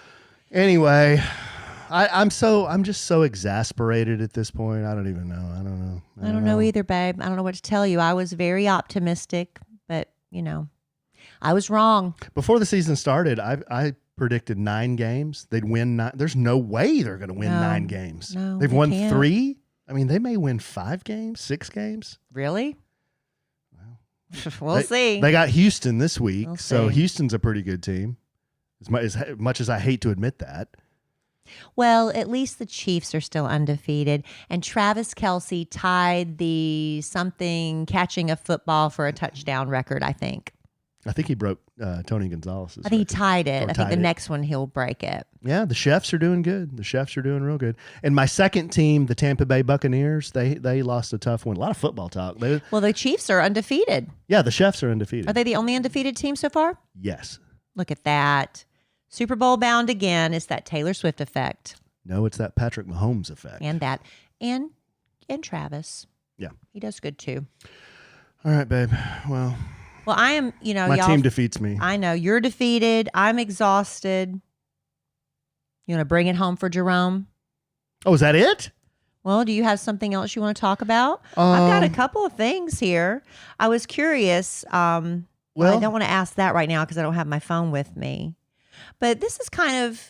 Anyway, I'm just so exasperated at this point. I don't even know. I don't know. I don't know either, babe. I don't know what to tell you. I was very optimistic, but I was wrong. Before the season started, I predicted 9 games. They'd win 9. There's no way they're going to win 9 games. No, They've won 3. I mean, they may win 5 games, 6 games. Really? We'll see. They got Houston this week, We'll so see. Houston's a pretty good team. As much as I hate to admit that. Well, at least the Chiefs are still undefeated. And Travis Kelce tied the something catching a football for a touchdown record, I think. I think he broke Tony Gonzalez's. I think he record. tied it. Or I think tied the it. next one he'll break it. Yeah, the Chefs are doing good. The Chefs are doing real good. And my second team, the Tampa Bay Buccaneers, they lost a tough one. A lot of football talk. Well, the Chiefs are undefeated. Yeah, the Chefs are undefeated. Are they the only undefeated team so far? Yes. Look at that. Super Bowl bound again. It's that Taylor Swift effect. No, it's that Patrick Mahomes effect. And that. And Travis. Yeah. He does good too. All right, babe. Well, I am, my y'all, team defeats me. I know. You're defeated. I'm exhausted. You want to bring it home for Jerome? Oh, is that it? Well, do you have something else you want to talk about? I've got a couple of things here. I was curious. Well, I don't want to ask that right now because I don't have my phone with me. But this is kind of,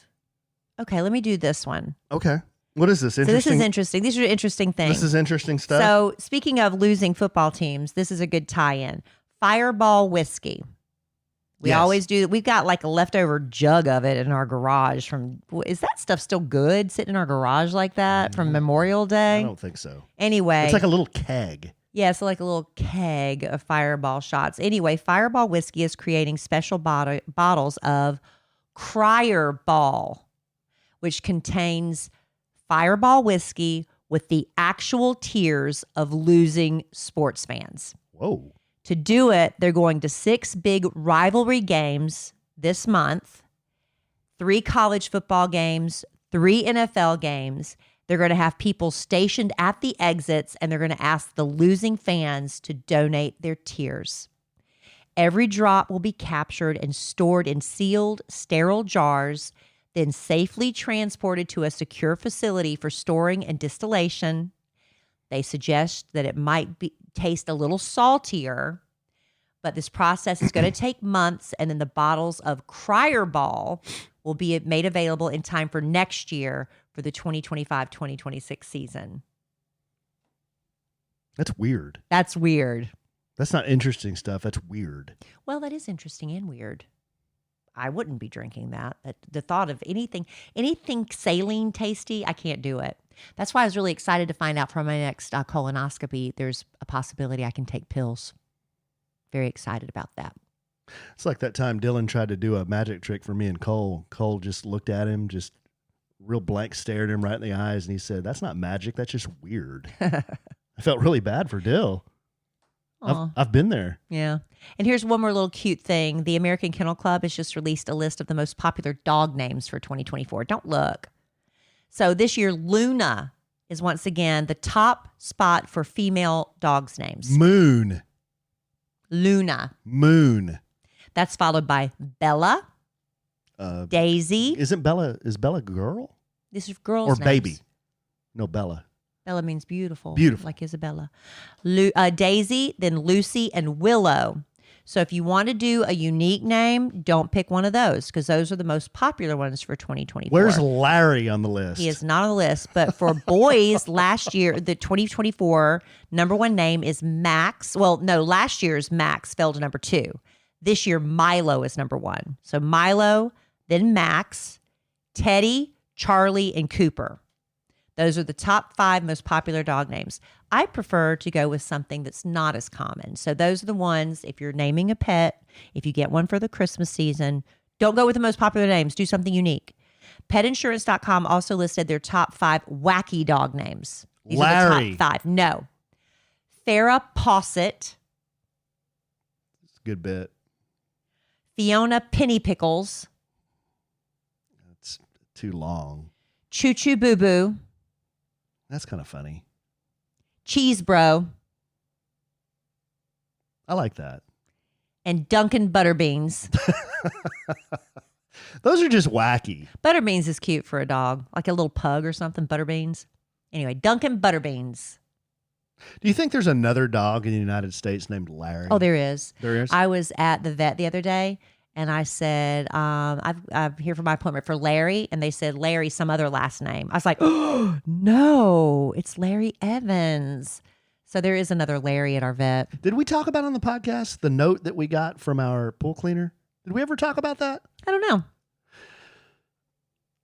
okay, let me do this one. Okay. What is this? So this is interesting. These are interesting things. This is interesting stuff. So speaking of losing football teams, this is a good tie-in. Fireball Whiskey. We always do. We've got like a leftover jug of it in our garage from, is that stuff still good sitting in our garage like that from Memorial Day? I don't think so. Anyway. It's like a little keg. Yeah, so like a little keg of Fireball shots. Anyway, Fireball Whiskey is creating special bottles of Crier-Ball, which contains Fireball Whiskey with the actual tears of losing sports fans. Whoa. To do it, they're going to 6 big rivalry games this month, 3 college football games, 3 NFL games. They're going to have people stationed at the exits, and they're going to ask the losing fans to donate their tears. Every drop will be captured and stored in sealed, sterile jars, then safely transported to a secure facility for storing and distillation. They suggest that it might taste a little saltier, but this process is going to take months, and then the bottles of Crier-Ball will be made available in time for next year for the 2025-2026 season. That's weird. That's weird. That's not interesting stuff. That's weird. Well, that is interesting and weird. I wouldn't be drinking that. The thought of anything saline tasty, I can't do it. That's why I was really excited to find out from my next colonoscopy, there's a possibility I can take pills. Very excited about that. It's like that time Dylan tried to do a magic trick for me and Cole. Cole just looked at him, just real blank stared him right in the eyes, and he said, "That's not magic. That's just weird." I felt really bad for Dill. I've been there. Yeah. And here's one more little cute thing. The American Kennel Club has just released a list of the most popular dog names for 2024. Don't look. So this year, Luna is once again the top spot for female dogs' names. Moon. Luna. Moon. That's followed by Bella, Daisy. Is Bella a girl? This is girls' Or names. baby? No, Bella. Bella means beautiful. Beautiful. Like Isabella. Daisy, then Lucy, and Willow. So if you want to do a unique name, don't pick one of those because those are the most popular ones for 2024. Where's Larry on the list? He is not on the list. But for boys, last year, the 2024 number 1 name is Max. Well, no, last year's Max fell to number 2. This year, Milo is number 1. So Milo, then Max, Teddy, Charlie, and Cooper. Those are the top 5 most popular dog names. I prefer to go with something that's not as common. So those are the ones, if you're naming a pet, if you get one for the Christmas season, don't go with the most popular names. Do something unique. Petinsurance.com also listed their top 5 wacky dog names. These are the top 5. No. Farrah Fawcett. It's a good bit. Fiona Penny Pickles. That's too long. Choo Choo Boo Boo. That's kind of funny. Cheese Bro. I like that. And Duncan Butterbeans. Those are just wacky. Butterbeans is cute for a dog, like a little pug or something. Butterbeans. Anyway, Duncan Butterbeans. Do you think there's another dog in the United States named Larry? Oh, there is. There is? I was at the vet the other day, and I said, I'm here for my appointment for Larry. And they said, Larry, some other last name. I was like, oh, no, it's Larry Evans. So there is another Larry at our vet. Did we talk about on the podcast the note that we got from our pool cleaner? Did we ever talk about that? I don't know.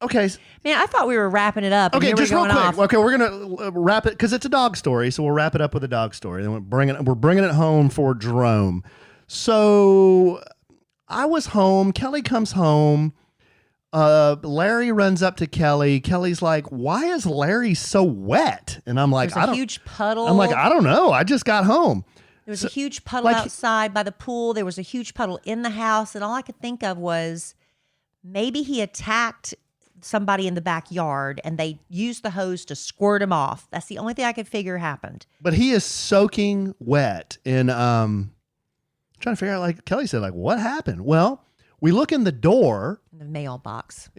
Okay. Man, I thought we were wrapping it up. And Okay, here just we're real going quick. off. Okay, we're gonna wrap it because it's a dog story, so we'll wrap it up with a dog story. Then we're bringing it home for Jerome. So I was home. Kellie comes home. Larry runs up to Kellie. Kellie's like, "Why is Larry so wet?" And I'm like, There's a huge puddle. I'm like, I don't know. I just got home. There was a huge puddle outside by the pool. There was a huge puddle in the house. And all I could think of was maybe he attacked somebody in the backyard and they used the hose to squirt him off. That's the only thing I could figure happened. But he is soaking wet. And trying to figure out, like Kellie said, like, what happened? Well, we look in the door. In the mailbox.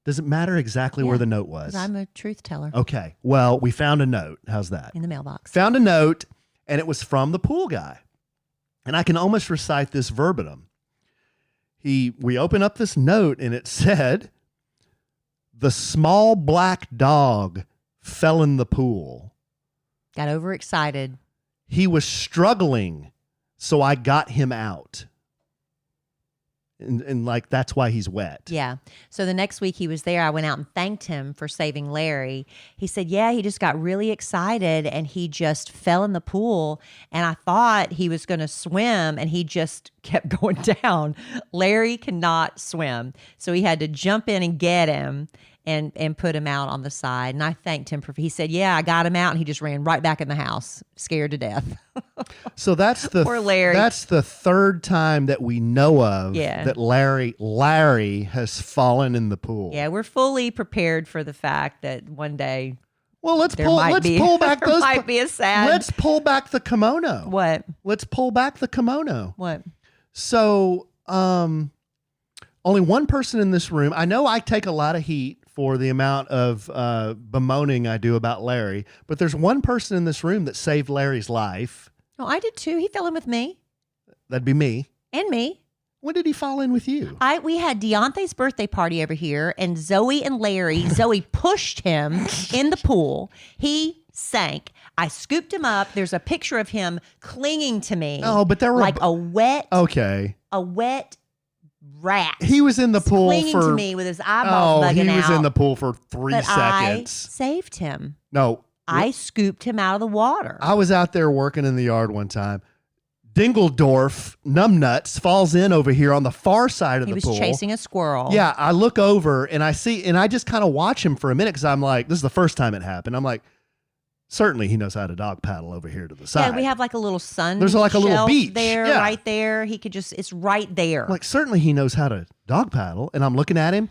Does it matter exactly where the note was? 'Cause I'm a truth teller. Okay. Well, we found a note. How's that? In the mailbox. Found a note, and it was from the pool guy. And I can almost recite this verbatim. We open up this note, and it said, "The small black dog fell in the pool. Got overexcited. He was struggling, so I got him out." And like, that's why he's wet. Yeah. So the next week he was there, I went out and thanked him for saving Larry. He said, yeah, he just got really excited and he just fell in the pool. And I thought he was going to swim and he just kept going down. Larry cannot swim. So he had to jump in and get him and put him out on the side. And I thanked him he said, yeah, I got him out. And he just ran right back in the house, scared to death. So that's the Poor Larry. That's the third time that we know of Yeah. that Larry has fallen in the pool. Yeah, we're fully prepared for the fact that one day Well, let's there pull might be, back there those. might be a sad. Let's pull back the kimono. What? Let's pull back the kimono. What? So, only one person in this room. I know I take a lot of heat for the amount of bemoaning I do about Larry, but there's one person in this room that saved Larry's life. No, I did too. He fell in with me That'd be me. and me. When did he fall in with you? We had Deontay's birthday party over here, and Zoe and Larry. Zoe pushed him in the pool. He sank. I scooped him up. There's a picture of him clinging to me. Oh, but there were like a wet rat. He was in the pool clinging for to me with his eyeballs bugging he was out. in the pool for 3 But seconds. I saved him. No, I scooped him out of the water. I was out there working in the yard one time. Dingledorf, numbnuts, falls in over here on the far side of He the was pool. chasing a squirrel. Yeah, I look over and I see, and I just kind of watch him for a minute because I'm like, this is the first time it happened. I'm like, certainly he knows how to dog paddle over here to the side. Yeah, we have like a little sun. There's like a little shelf beach. there, Yeah. right there. He could just, it's right there. I'm like, certainly he knows how to dog paddle. And I'm looking at him,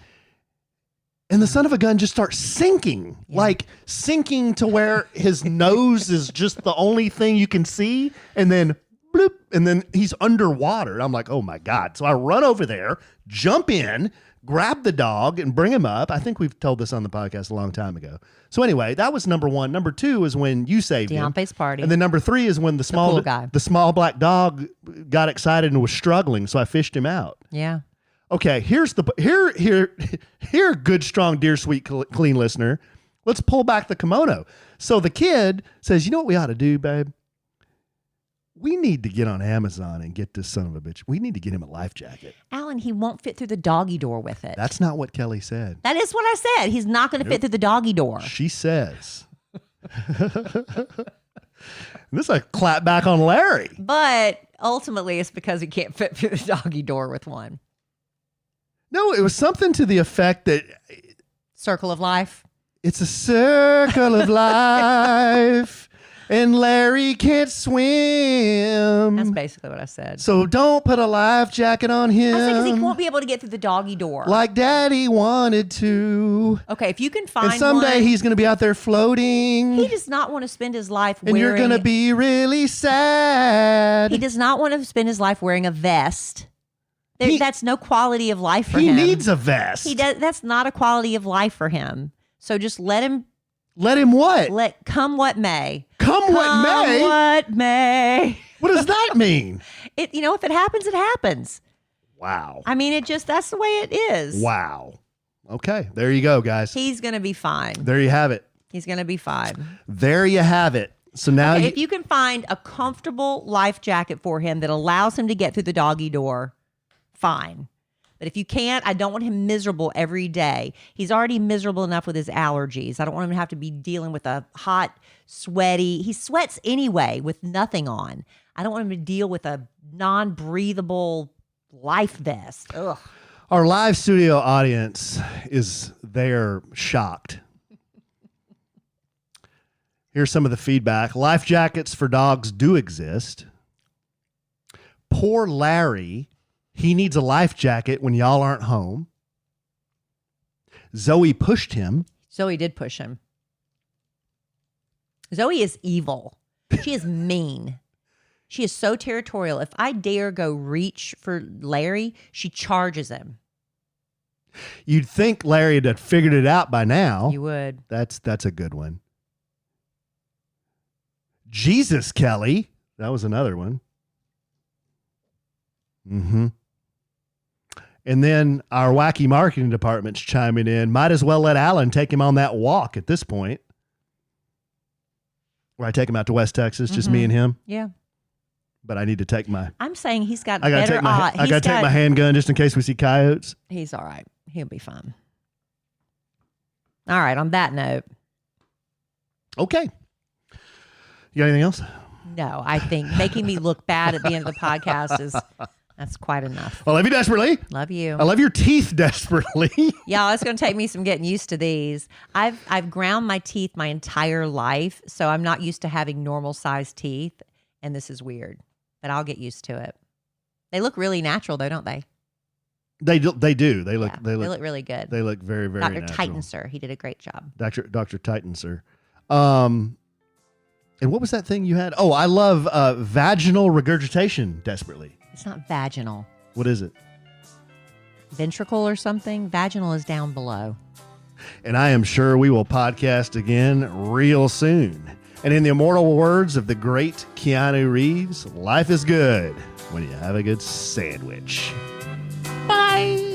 and the son of a gun just starts sinking, like sinking to where his nose is just the only thing you can see. And then bloop, and then he's underwater. I'm like, oh my God. So I run over there, jump in, grab the dog and bring him up. I think we've told this on the podcast a long time ago. So anyway, that was number one. Number two is when you saved him. Deontay's party. And then number three is when the pool guy. small black dog got excited and was struggling. So I fished him out. Yeah. Okay, here, good, strong, dear, sweet, clean listener. Let's pull back the kimono. So the kid says, you know what we ought to do, babe? We need to get on Amazon and get this son of a bitch. We need to get him a life jacket. Alan, he won't fit through the doggy door with it. That's not what Kellie said. That is what I said. He's not going to fit through the doggy door. She says. This is a clap back on Larry. But ultimately, it's because he can't fit through the doggy door with one. No, it was something to the effect that Circle of life. it's a circle of life and Larry can't swim. That's basically what I said. So don't put a life jacket on him. I said because he won't be able to get through the doggy door. Like Daddy wanted to. Okay, if you can find And someday one, he's going to be out there floating. he does not want to spend his life and wearing... you're going to be really sad. He does not want to spend his life wearing a vest. That's no quality of life for He him. needs a vest. He does. That's not a quality of life for him. So just let him what? Come what may. Come what may? What may. What does that mean? If it happens, it happens. Wow. I mean, that's the way it is. Wow. Okay. There you go, guys. He's going to be fine. There you have it. He's going to be fine. There you have it. So now If you can find a comfortable life jacket for him that allows him to get through the doggy door, fine. But if you can't, I don't want him miserable every day. He's already miserable enough with his allergies. I don't want him to have to be dealing with a hot, sweaty. He sweats anyway with nothing on. I don't want him to deal with a non-breathable life vest. Ugh. Our live studio audience they're shocked. Here's some of the feedback. Life jackets for dogs do exist. Poor Larry, he needs a life jacket when y'all aren't home. Zoe pushed him. Zoe did push him. Zoe is evil. She is mean. She is so territorial. If I dare go reach for Larry, she charges him. You'd think Larry had figured it out by now. You would. That's a good one. Jesus, Kellie. That was another one. Mm-hmm. And then our wacky marketing department's chiming in. Might as well let Alan take him on that walk at this point. Where I take him out to West Texas, just me and him. Yeah. But I need to take my... I'm saying he's got I gotta better odds. I got to take my handgun just in case we see coyotes. He's all right. He'll be fine. All right. On that note. Okay. You got anything else? No, I think making me look bad at the end of the podcast that's quite enough. I love you desperately. Love you. I love your teeth desperately. Yeah, it's going to take me some getting used to these. I've ground my teeth my entire life, so I'm not used to having normal sized teeth, and this is weird. But I'll get used to it. They look really natural, though, don't they? They do. They look really good. They look very, very Dr. natural. Titanser, he did a great job. Dr. Titanser. And what was that thing you had? Oh, I love vaginal regurgitation desperately. It's not vaginal. What is it? Ventricle or something? Vaginal is down below. And I am sure we will podcast again real soon. And in the immortal words of the great Keanu Reeves, life is good when you have a good sandwich. Bye.